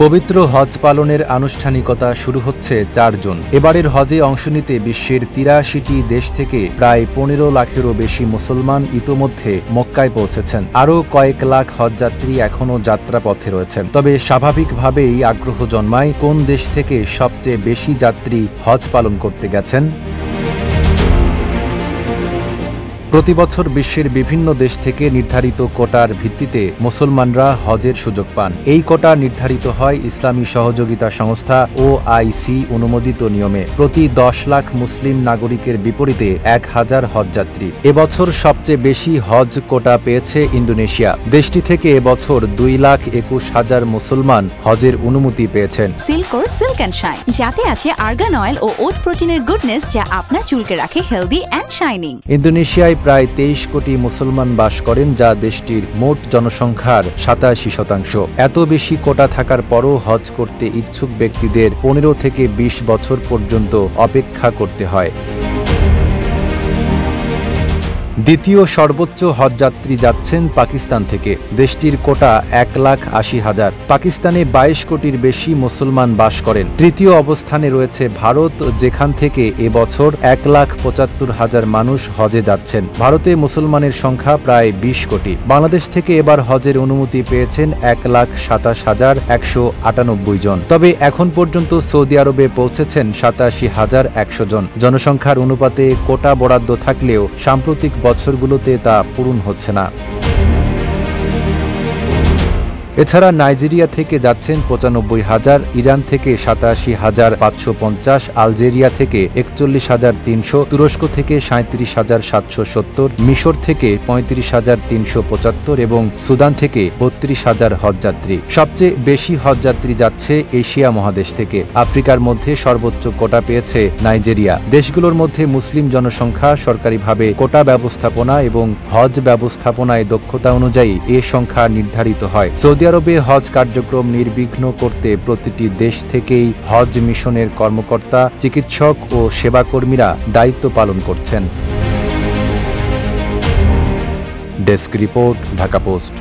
পবিত্র হজ পালনের আনুষ্ঠানিকতা শুরু হচ্ছে ৪ জুন। এবারের হজে অংশ নিতে বিশ্বের ৮৩টি দেশ থেকে প্রায় ১৫ লাখেরও বেশি মুসলমান ইতোমধ্যে মক্কায় পৌঁছেছেন। আরও কয়েক লাখ হজযাত্রী এখনও যাত্রাপথে রয়েছেন। তবে স্বাভাবিকভাবেই আগ্রহ জন্মায় কোন দেশ থেকে সবচেয়ে বেশি যাত্রী হজ পালন করতে গেছেন। প্রতিবছর বিশ্বের বিভিন্ন দেশ থেকে নির্ধারিত কোটার ভিত্তিতে মুসলমানরা হজের সুযোগ পান। এই কোটা নির্ধারিত হয় ইসলামী সহযোগিতা সংস্থা OIC অনুমোদিত নিয়মে। প্রতি ১০ লাখ মুসলিম নাগরিকের বিপরীতে ১,০০০ হজযাত্রী। এবছর সবচেয়ে বেশি হজ কোটা পেয়েছে ইন্দোনেশিয়া। দেশটি থেকে এবছর ২,২১,০০০ মুসলমান হজের অনুমতি পেয়েছেন। সিল্কোর সিল্ক অ্যান্ড শাইন, যাতে আছে আর্গান অয়েল ও ওট প্রোটিনের গুডনেস, যা আপনার চুলকে রাখে হেলদি অ্যান্ড শাইনিং। ইন্দোনেশিয়ায় প্রায় ২৩ কোটি মুসলমান বাস করেন, যা দেশটির মোট জনসংখ্যার ৮৭%। এত বেশি কোটা থাকার পরও হজ করতে ইচ্ছুক ব্যক্তিদের ১৫ থেকে ২০ বছর পর্যন্ত অপেক্ষা করতে হয়। দ্বিতীয় সর্বোচ্চ হজযাত্রী যাচ্ছেন পাকিস্তান থেকে। দেশটির কোটা ১,৮০,০০০। পাকিস্তানে ২২ কোটির বেশি মুসলমান বাস করেন। তৃতীয় অবস্থানে রয়েছে ভারত, যেখান থেকে এবছর ১,৭৫,০০০ মানুষ হজে যাচ্ছেন। ভারতে মুসলমানের সংখ্যা প্রায় ২০ কোটি। বাংলাদেশ থেকে এবার হজের অনুমতি পেয়েছেন ১,২৭,১৯৮ জন। তবে এখন পর্যন্ত সৌদি আরবে পৌঁছেছেন ৮৭,১০০ জন। জনসংখ্যার অনুপাতে কোটা বরাদ্দ থাকলেও সাম্প্রতিক বছরগুলোতে তা পূরণ হচ্ছে না। এছাড়া নাইজেরিয়া থেকে যাচ্ছেন ৯৫,০০০, ইরান থেকে ৮৭,৫৫০, আলজেরিয়া থেকে ৪১,৩০০, তুরস্ক থেকে ৩৭,৭৭০, মিশর থেকে ৩৫,৩৭৫ এবং সুদান থেকে ৩২,০০০ হজযাত্রী। সবচেয়ে বেশি হজযাত্রী যাচ্ছে এশিয়া মহাদেশ থেকে। আফ্রিকার মধ্যে সর্বোচ্চ কোটা পেয়েছে নাইজেরিয়া। দেশগুলোর মধ্যে মুসলিম জনসংখ্যা, সরকারিভাবে কোটা ব্যবস্থাপনা এবং হজ ব্যবস্থাপনায় দক্ষতা অনুযায়ী এ সংখ্যা নির্ধারিত হয়। সৌদি আরবে হজ কার্যক্রম নির্বিঘ্ন করতে প্রতিটি দেশ থেকেই হজ মিশনের কর্মকর্তা, চিকিৎসক ও সেবাকর্মীরা দায়িত্ব পালন করছেন। Desk report, Dhaka post.